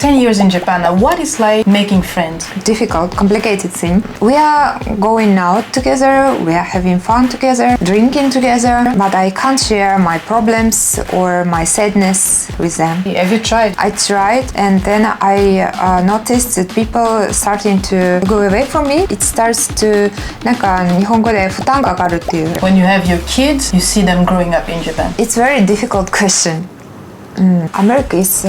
10 years in Japan now, what is like making friends? Difficult, complicated thing. We are going out together, we are having fun together, drinking together, but I can't share my problems or my sadness with them. Have you tried? I tried, and then I noticed that people starting to go away from me. It starts to なんか日本語で負担がかかるっていう。When you have your kids, you see them growing up in Japan. It's a very difficult question. America is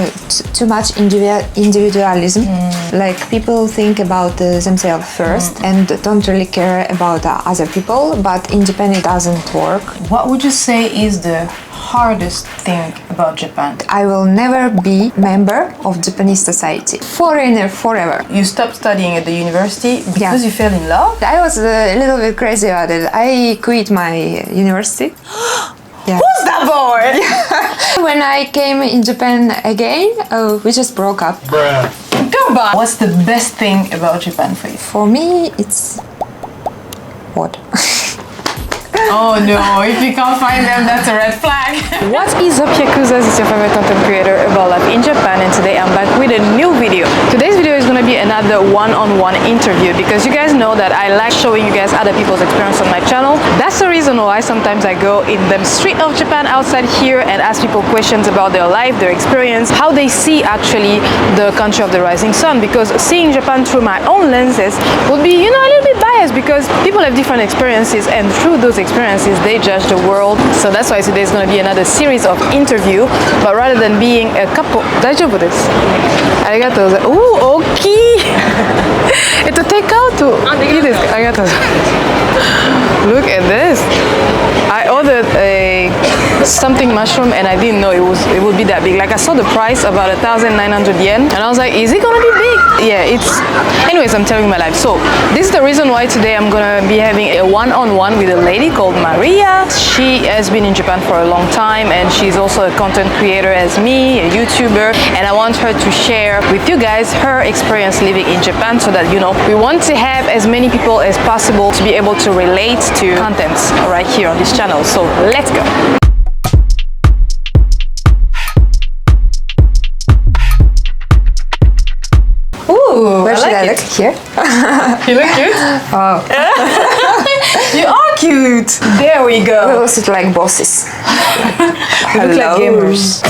too much individualism. Like people think about themselves first and don't really care about other people. But in Japan, it doesn't work. What would you say is the hardest thing about Japan? I will never be member of Japanese society. Foreigner forever. You stopped studying at the university because you fell in love? I was a little bit crazy about it. I quit my university. Yeah. Who's that boy? When I came in Japan again, we just broke up. Bruh. Come on. What's the best thing about Japan for you? For me, it's what? Oh no, if you can't find them, that's a red flag. What is up, Yakuzas? It's your favorite content creator about life in Japan, and today I'm back with a new video. Today's video is gonna be another one-on-one interview because you guys know that I like showing you guys other people's experience on my channel. That's the reason why sometimes I go in the street of Japan outside here and ask people questions about their life, their experience, how they see actually the country of the rising sun, because seeing Japan through my own lenses would be, you know, a little bit biased because people have different experiences, and through those experiences they judge the world. So that's why today's going to be another series of interview, but rather than being a couple. 大丈夫です。ありがとうございます。大きい。テイクアウトいいですか？ありがとうございます。Look at this. I ordered a something mushroom and I didn't know it would be that big. Like I saw the price about 1,900 yen and I was like, is it gonna be big? Yeah, it's. Anyways, I'm telling my life. So this is the reason why today I'm gonna be having a one-on-one with a lady called Maria. She has been in Japan for a long time and she's also a content creator as me, a YouTuber, and I want her to share with you guys her experience living in Japan so that, you know, we want to have as many people as possible to be able to relate to contents right here on this channel. So let's go. Ooh, Where should I look? Here? You look cute. Oh. You are cute. There we We go. will sit like bosses. We look like gamers.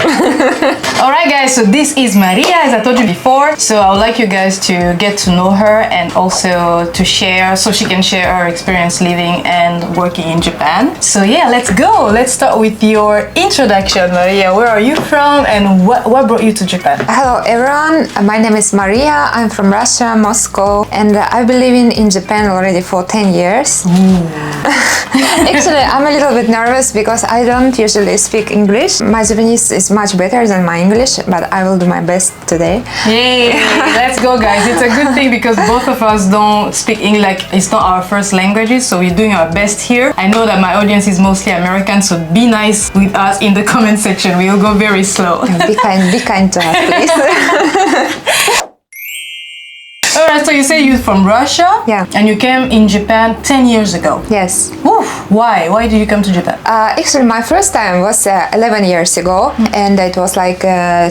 Alright guys, so this is Maria, as I told you before. So I would like you guys to get to know her and also to share, so she can share her experience living and working in Japan. So yeah, let's go. Let's start with your introduction, Maria. Where are you from and what brought you to Japan? Hello everyone, my name is Maria. I'm from Russia, Moscow, and I've been living in Japan already for 10 years. Actually, I'm a little bit nervous because I don't usually speak English. My Japanese is much better than my English, but I will do my best today. Yay! Let's go, guys. It's a good thing because both of us don't speak English. Like, it's not our first languages, so we're doing our best here. I know that my audience is mostly American, so be nice with us in the comment section. We'll go very slow. Be kind to us, please. Alright, so you say you're from Russia? Yeah. And you came in Japan 10 years ago? Yes. Woof. Why? Why did you come to Japan? Actually, my first time was 11 years ago, and it was like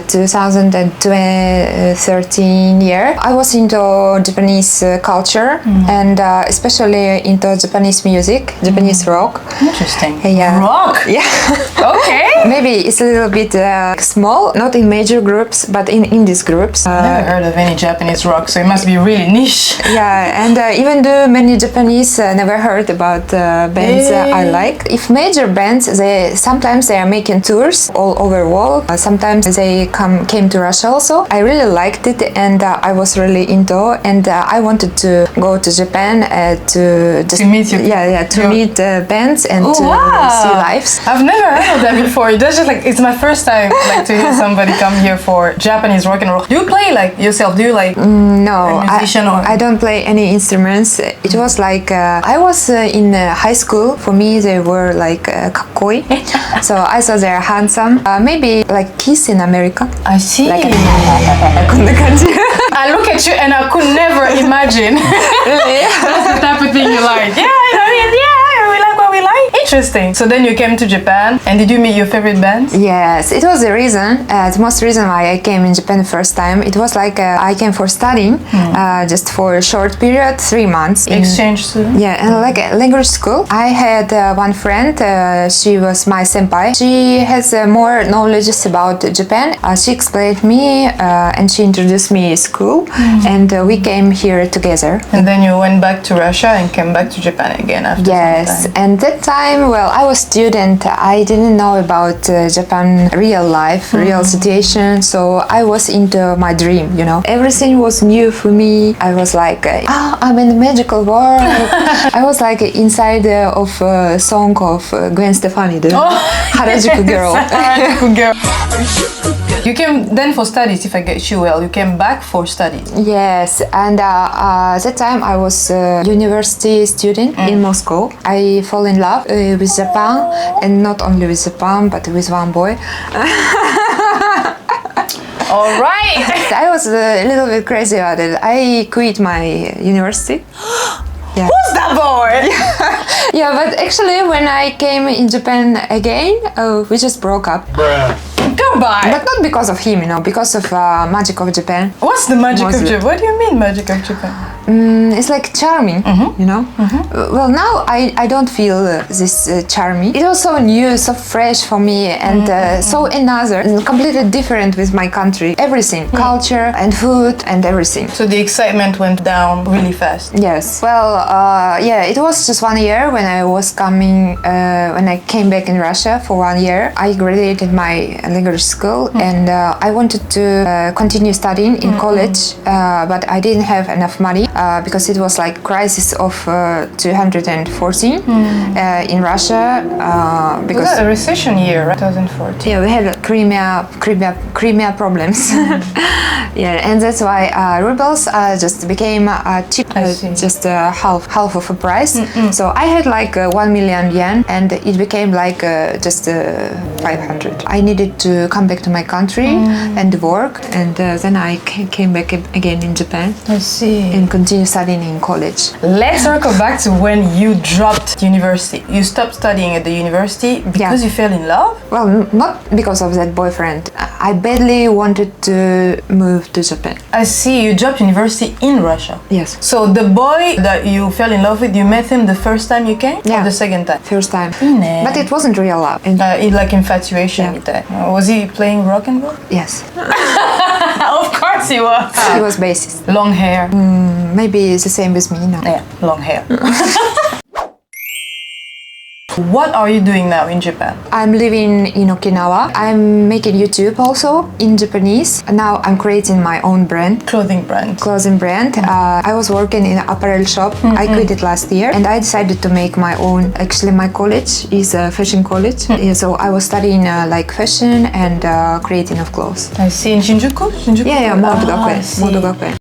2013 year. I was into Japanese culture and especially into Japanese music, Japanese rock. Interesting. Yeah. Rock? Yeah. Okay. Maybe it's a little bit small, not in major groups, but in these groups. I've never heard of any Japanese rock, so it must be really niche. Yeah, and even though many Japanese never heard about bands I like. If major bands, sometimes they are making tours all over the world. Sometimes they came to Russia also. I really liked it, and I was really into. And I wanted to go to Japan to meet you. To meet bands and to see lives. I've never heard of that before. That's just like, it's my first time like to hear somebody come here for Japanese rock and roll. Do you play like yourself? Do you like? No, I don't play any instruments. It was like I was in high school. For me, they were like kakkoi. So I thought they're handsome. Maybe like Kiss in America. I see. Like, こんな感じ。 I look at you and I could never imagine. Really? That's the type of thing you like. Yeah, I mean, yeah, we like what we like. Interesting. So then you came to Japan, and did you meet your favorite bands? Yes, it was the reason, the most reason why I came in Japan the first time. It was like I came for studying, just for a short period, 3 months. Exchange student? Yeah, and like a language school. I had one friend, she was my senpai. She has more knowledge about Japan. She explained me and she introduced me school, and we came here together. And then you went back to Russia and came back to Japan again after Yes, some time. and that time, well, I was student. I didn't know about Japan real life, real situation. So I was into my dream, you know. Everything was new for me. I was like, I'm in the magical world. I was like inside of a song of Gwen Stefani, the Harajuku girl. Harajuku girl. You came then for studies, if I get you well. You came back for studies. Yes, and that time I was a university student in Moscow. I fall in love with Japan, and not only with Japan, but with one boy. All right. I was a little bit crazy about it. I quit my university. Yeah. Who's that boy? Yeah, but actually when I came in Japan again, we just broke up. Goodbye. But not because of him, you know, because of magic of Japan. What's the magic of Mostly. Japan? What do you mean magic of Japan? It's like charming, you know. Well, now I don't feel this charming. It was so new, so fresh for me, and so another, and completely different with my country. Everything, culture and food and everything. So the excitement went down really fast. Yes. Well, yeah, it was just 1 year when I was coming, when I came back in Russia for 1 year. I graduated my language school, and I wanted to continue studying in college, but I didn't have enough money because it was like crisis of 214 in Russia. Because Was that a recession year, right? 2014. yeah, we had Crimea problems. Yeah, and that's why rubles just became cheap, I see. just half of a price. So I had like 1 million yen, and it became like just 500. I needed to come back to my country and work, and then I came back again in Japan I see. and continue studying in college. Let's circle back to when you dropped university. You stopped studying at the university because you fell in love? Well, not because of that boyfriend. I badly wanted to move to Japan. I see, you dropped university in Russia. Yes. So the boy that you fell in love with, you met him the first time you came? Yeah. Or the second time? First time. Nah. But it wasn't real love. And Like infatuation with that. Was he playing rock and roll? yes, Of course he was. he was bassist. Long hair. Maybe it's the same with me now. Yeah, long hair. What are you doing now in Japan? I'm living in Okinawa. I'm making YouTube also in Japanese. Now I'm creating my own brand. Clothing brand. Clothing brand. I was working in an apparel shop. I quit it last year, and I decided to make my own. Actually, my college is a fashion college. Yeah, so I was studying like fashion and creating of clothes. I see, in Shinjuku? Shinjuku? Yeah, I see. Modogakuen.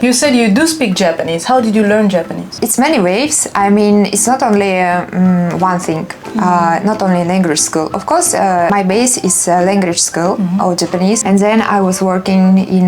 You said you do speak Japanese. How did you learn Japanese? It's many ways. I mean, it's not only one thing, not only language school. Of course, my base is language school or Japanese, and then I was working in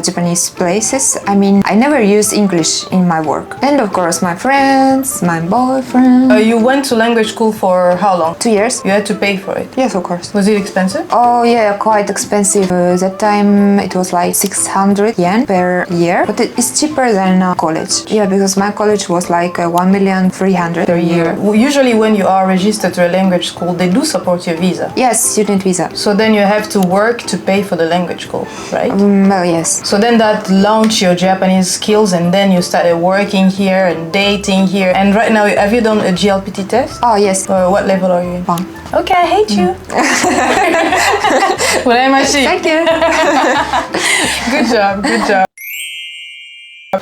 Japanese places. I mean, I never use English in my work. And of course, my friends, my boyfriend. You went to language school for how long? 2 years. You had to pay for it. Yes, of course. Was it expensive? Oh yeah, quite expensive. That time it was like 600 yen per year, but it's cheaper than college. Yeah, because my college was like 1,300,000 per year. Usually when you are registered to a language school, they do support your visa. Yes, student visa. So then you have to work to pay for the language school, right? Well, yes. So then that launched your Japanese skills, and then you started working here and dating here. And right now, have you done a GLPT test? Oh yes. What level are you in? 1. Okay, I hate you. Thank you. Good job, good job.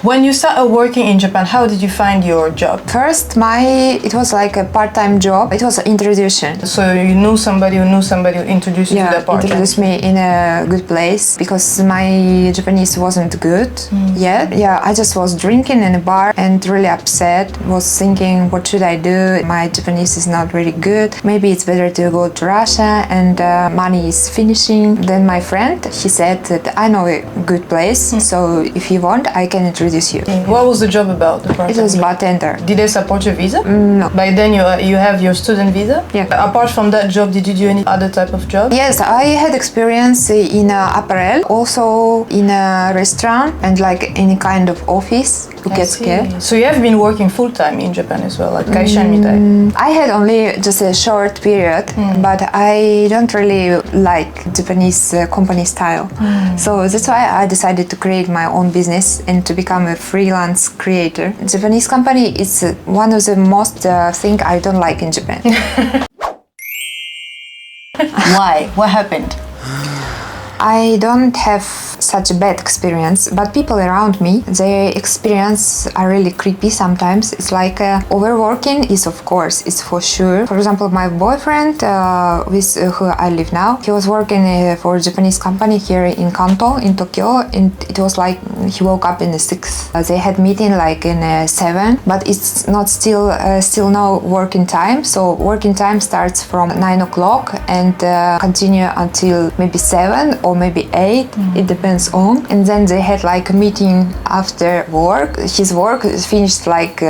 When you started working in Japan, how did you find your job? First, it was like a part-time job. It was an introduction. So you knew somebody who introduced you to the part-time? Introduced me in a good place because my Japanese wasn't good yet. Yeah, I just was drinking in a bar and really upset. Was thinking, what should I do? My Japanese is not really good. Maybe it's better to go to Russia, and money is finishing. Then my friend, he said that I know a good place. So if you want, I can introduce introduce you. What was the job about? The It part-time was job? bartender. Did they support your visa? No. By then you have your student visa? Yeah. Apart from that job, did you do any other type of job? Yes, I had experience in apparel, also in a restaurant and like any kind of office who I gets see. care. So you have been working full-time in Japan as well, like Kaishan Mitai? I had only just a short period, but I don't really like Japanese company style. So that's why I decided to create my own business and to become a freelance creator. Japanese company is one of the most thing I don't like in Japan. Why? What happened? I don't have such a bad experience, but people around me, their experience are really creepy sometimes. It's like overworking is, of course, it's for sure. For example, my boyfriend with who I live now, he was working for a Japanese company here in Kanto, in Tokyo, and it was like he woke up in the 6th. They had meeting like in 7, but it's not still no working time. So working time starts from 9 o'clock and continue until maybe 7 or maybe 8. It depends on. And then they had like a meeting after work. His work finished like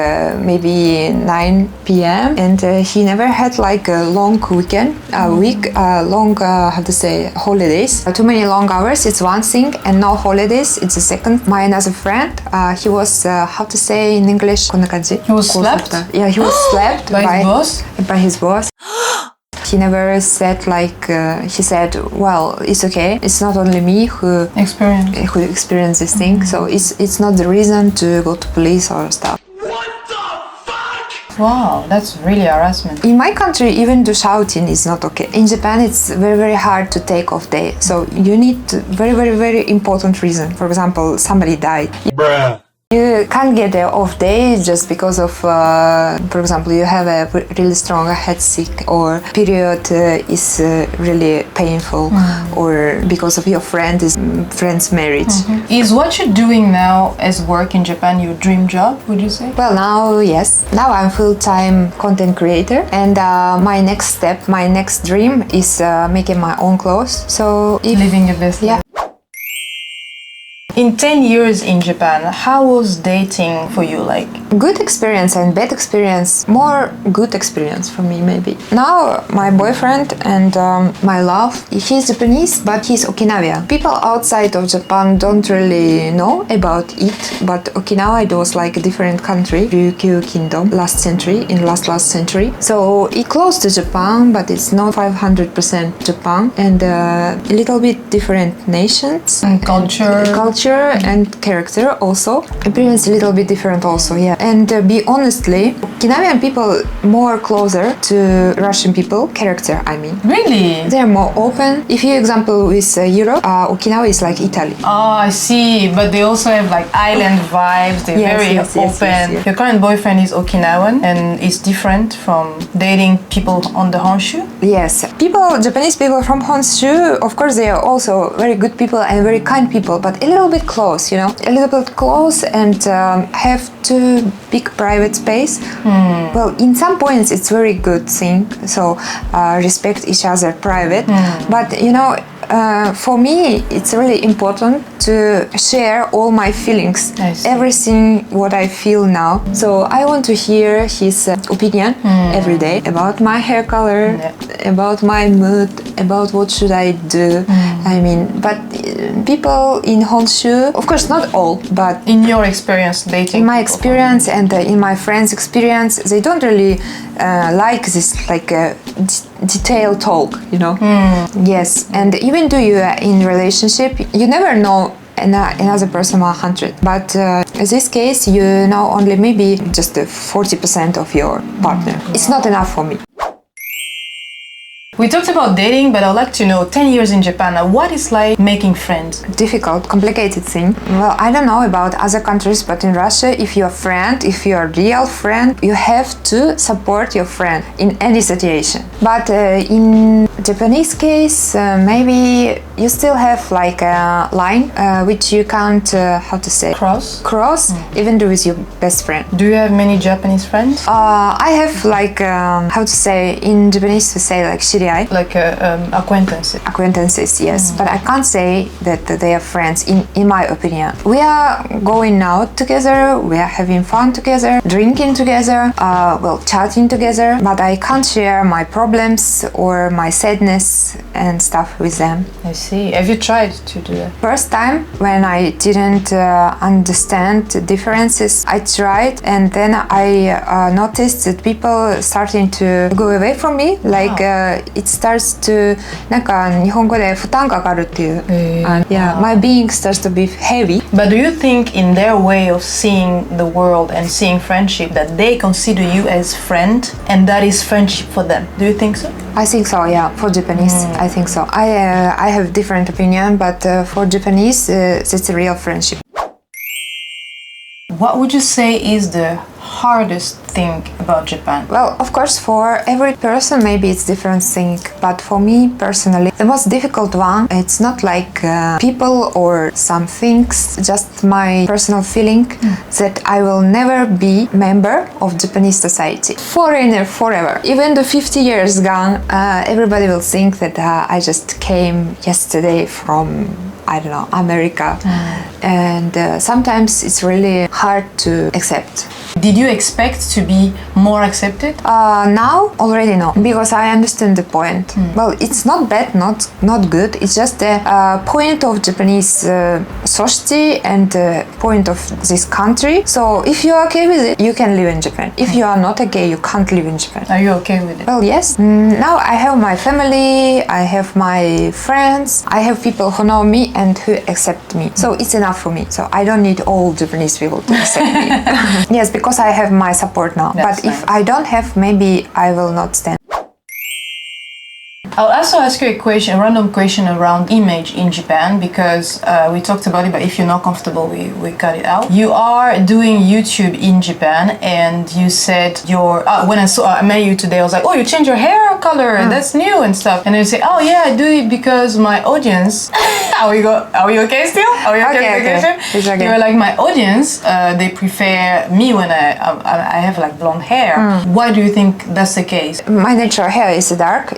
maybe 9 p.m. and he never had like a long weekend, long how to say holidays. Too many long hours, it's one thing, and no holidays, it's a second. My another friend, he was how to say in English, He was slapped? Yeah, he was slapped By his boss? By his boss. He never said like he said, well, it's okay. It's not only me who experienced this thing, so it's not the reason to go to police or stuff. Wow, that's really harassment. In my country, even the shouting is not okay. In Japan, it's very, very hard to take off day. So you need very, very, very important reason. For example, somebody died. Bruh. You can't get an off day just because of, for example, you have a really strong head sick or period is really painful or because of your friend's marriage. Is what you're doing now as work in Japan your dream job, would you say? Well, now, yes. Now I'm full-time content creator and my next step, my next dream is making my own clothes. So Living your best life. In 10 years in Japan, how was dating for you like? Good experience and bad experience. More good experience for me, maybe. Now, my boyfriend and my love, he's Japanese, but he's Okinawan. People outside of Japan don't really know about it, but Okinawa, it was like a different country, Ryukyu Kingdom, last century. So it close to Japan, but it's not 500% Japan, and a little bit different nations. And culture And character also. Appearance a little bit different also, yeah. And be honestly, Okinawan people more closer to Russian people, character I mean. Really? They're more open. If you example with Europe, Okinawa is like Italy. Oh, I see. But they also have like island vibes. They're very open. Yes. Your current boyfriend is Okinawan and is different from dating people on the Honshu? Yes. Japanese people from Honshu, of course they are also very good people and very kind people, but a little bit close, you know, a little bit close and have too big private space. Well, in some points it's very good thing, so respect each other private, but you know, for me it's really important to share all my feelings, everything what I feel now. So I want to hear his opinion every day about my hair color, about my mood, about what should I do. I mean, but people in Honshu, of course not all, but in your experience dating, in my experience and in my friends' experience, they don't really like this like detailed talk, you know. Yes, and even though you are in relationship, you never know another person 100, but in this case you know only maybe just 40% of your partner. It's not enough for me. We talked about dating, but I'd like to know 10 years in Japan, what is like making friends? Difficult, complicated thing. Well, I don't know about other countries, but in Russia, if you're a friend, if you're a real friend, you have to support your friend in any situation. But in Japanese case, maybe you still have like a line which you can't, how to say? Cross, even though with your best friend. Do you have many Japanese friends? I have like, how to say, in Japanese we say like shiriai. Like acquaintances. Acquaintances, yes. But I can't say that they are friends, in my opinion. We are going out together, we are having fun together, drinking together, chatting together, but I can't share my problems or my sadness and stuff with them. I see. Have you tried to do that? First time when I didn't understand the differences, I tried, and then I noticed that people starting to go away from me. Like it starts to なんか日本語で負担がかかるっていう。And yeah, my being starts to be heavy. But do you think in their way of seeing the world and seeing friendship that they consider you as friend and that is friendship for them? Do you think so? I think so, yeah. For Japanese, I think so. I have different opinion, but for Japanese, it's a real friendship. What would you say is the hardest thing about Japan? Well, of course, for every person, maybe it's different thing. But for me personally, the most difficult one, it's not like people or some things, just my personal feeling that I will never be member of Japanese society. Foreigner forever. Even the 50 years gone, everybody will think that I just came yesterday from, I don't know, America. And sometimes it's really hard to accept. Did you expect to be more accepted? Now, already no, because I understand the point. Well, it's not bad, not good. It's just the point of Japanese society and the point of this country. So if you're okay with it, you can live in Japan. If you are not okay, you can't live in Japan. Are you okay with it? Well, yes. Now I have my family, I have my friends, I have people who know me and who accept me. So it's enough for me. So I don't need all Japanese people to accept me. Yes, because I have my support now. That's but if I don't have, maybe I will not stand. I'll also ask you a random question around image in Japan, because we talked about it, but if you're not comfortable, we cut it out. You are doing YouTube in Japan, and you said when I met you today, I was like, oh, you changed your hair color, that's new and stuff. And then you say, oh yeah, I do it because my audience, are we okay still? Are we okay? Okay. It's okay. You were like, my audience, they prefer me when I have like blonde hair. Why do you think that's the case? My natural hair is dark,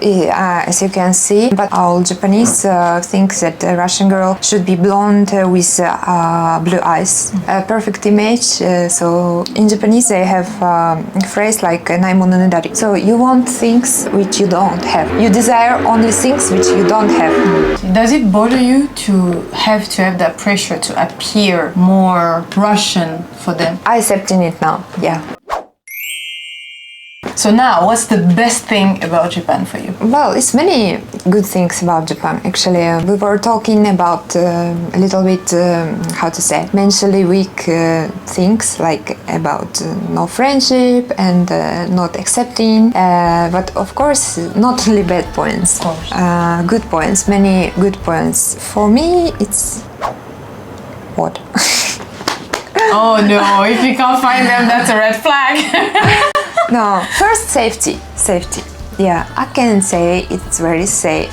as you can see, but all Japanese think that a Russian girl should be blonde with blue eyes. A perfect image. So in Japanese they have a phrase like "naimono nedari." So you want things which you don't have. You desire only things which you don't have. Does it bother you to have that pressure to appear more Russian for them? I accepting it now. Yeah. So now, what's the best thing about Japan for you? Well, it's many good things about Japan. Actually, we were talking about a little bit, how to say, mentally weak things, like about no friendship and not accepting. But of course, not only bad points. Of course. Good points, many good points. For me, it's what? Oh no, if you can't find them, that's a red flag. No, first safety. Yeah, I can say it's very safe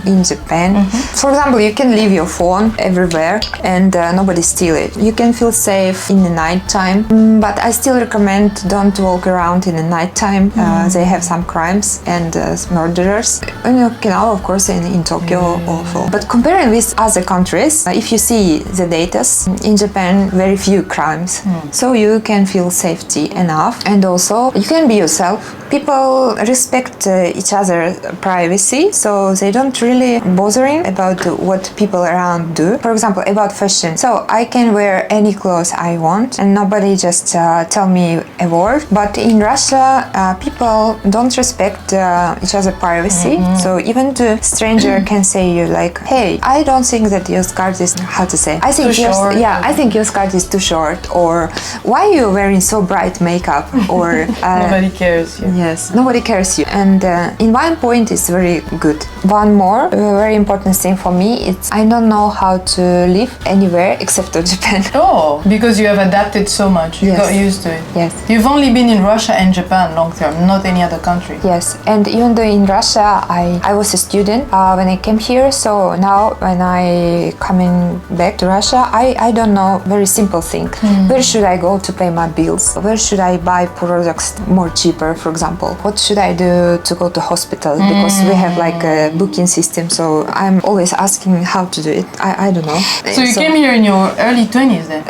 in Japan. For example, you can leave your phone everywhere and nobody steal it. You can feel safe in the night time, but I still recommend don't walk around in the night time. They have some crimes and murderers. In Okinawa, of course, in Tokyo also. But comparing with other countries, if you see the data, in Japan, very few crimes. So you can feel safety enough, and also you can be yourself. People respect each other's privacy, so they don't really bothering about what people around do. For example, about fashion. So I can wear any clothes I want and nobody just tell me a word. But in Russia, people don't respect each other's privacy. So even the stranger can say you like, hey, I don't think that your skirt is, how to say? I think too short. Yeah, I think your skirt is too short. Or why are you wearing so bright makeup? Or nobody cares you. Yes, nobody cares you. And in one point, it's very good. One more more, a very important thing for me, it's I don't know how to live anywhere except to Japan. Oh, because you have adapted so much. You Yes. got used to it. Yes. You've only been in Russia and Japan long term, not any other country. Yes, and even though in Russia I was a student when I came here, so now when I coming back to Russia, I don't know very simple thing. Where should I go to pay my bills? Where should I buy products more cheaper, for example? What should I do to go to hospital? Because we have like a booking system, so I'm always asking how to do it. I don't know. So you came here in your early 20s then?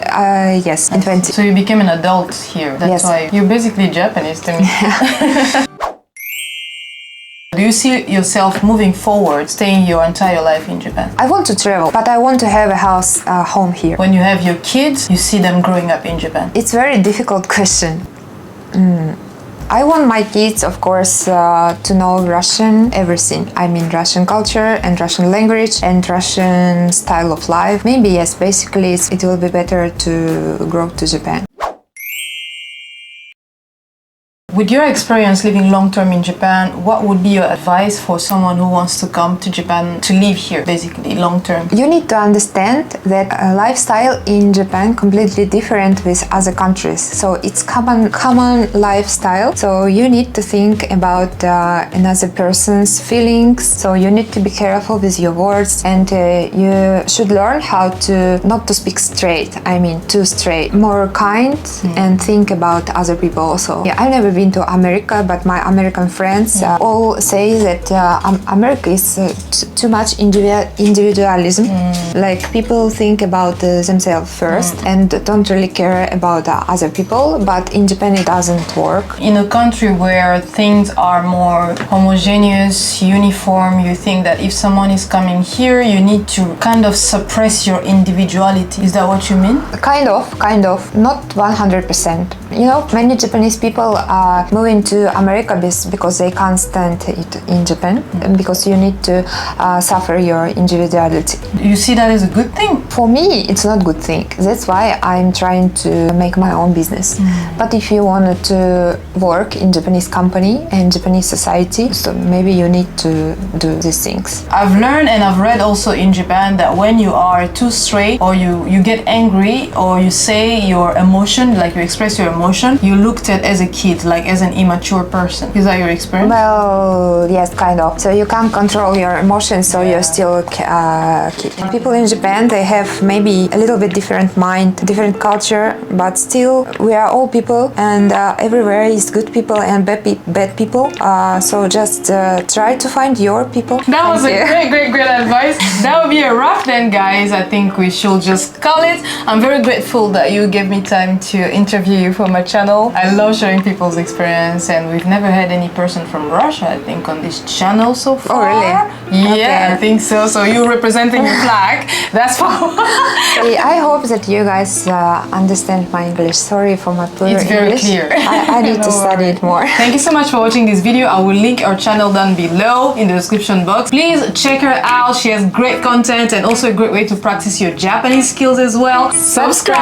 Yes, in 20. So you became an adult here. That's Yes. why you're basically Japanese to me. Do you see yourself moving forward, staying your entire life in Japan? I want to travel, but I want to have a house, home here. When you have your kids, you see them growing up in Japan. It's very difficult question. I want my kids, of course, to know Russian, everything. I mean Russian culture and Russian language and Russian style of life. Maybe yes, basically it will be better to grow to Japan. With your experience living long-term in Japan, what would be your advice for someone who wants to come to Japan to live here, basically, long-term? You need to understand that a lifestyle in Japan completely different with other countries. So it's common lifestyle. So you need to think about another person's feelings. So you need to be careful with your words, and you should learn how to not to speak straight. I mean too straight, more kind, and think about other people also. Yeah, I've never been to America, but my American friends all say that America is too much individualism. Like people think about themselves first and don't really care about other people, but in Japan it doesn't work. In a country where things are more homogeneous, uniform, you think that if someone is coming here, you need to kind of suppress your individuality. Is that what you mean? Kind of, not 100%. You know, many Japanese people are moving to America because they can't stand it in Japan, because you need to suffer your individuality. You see that as a good thing? For me, it's not a good thing. That's why I'm trying to make my own business. But if you wanted to work in Japanese company and Japanese society, so maybe you need to do these things. I've learned and I've read also in Japan that when you are too straight, or you get angry, or you say your emotion, like you express your emotion, you looked at as a kid, like as an immature person. Is that your experience? Well, yes, kind of. So you can't control your emotions, so you're still a kid. People in Japan, they have maybe a little bit different mind, different culture, but still we are all people, and everywhere is good people and bad people. So just try to find your people. That was a great advice. That would be a wrap then, guys. I think we should just call it. I'm very grateful that you gave me time to interview you for my channel. I love sharing people's experience, and we've never had any person from Russia, I think, on this channel so far. Oh, really? Yeah, Okay. I think so. So you representing your flag. That's for I hope that you guys understand my English. Sorry for my poor It's very English. clear. I need to No study worries. it more. Thank you so much for watching this video. I will link our channel down below in the description box. Please check her out. She has great content and also a great way to practice your Japanese skills as well. Subscribe!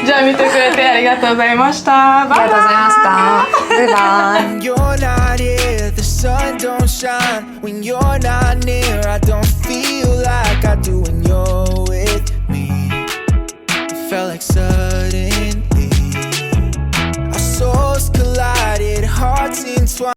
じゃあ見てくれてありがとうございました。バイバイ。ありがとうございました。バイバイ。 When you're not here, the sun don't shine. When you're not near, I don't feel like I do when you're with me. It felt like suddenly our souls collided, hearts entwined.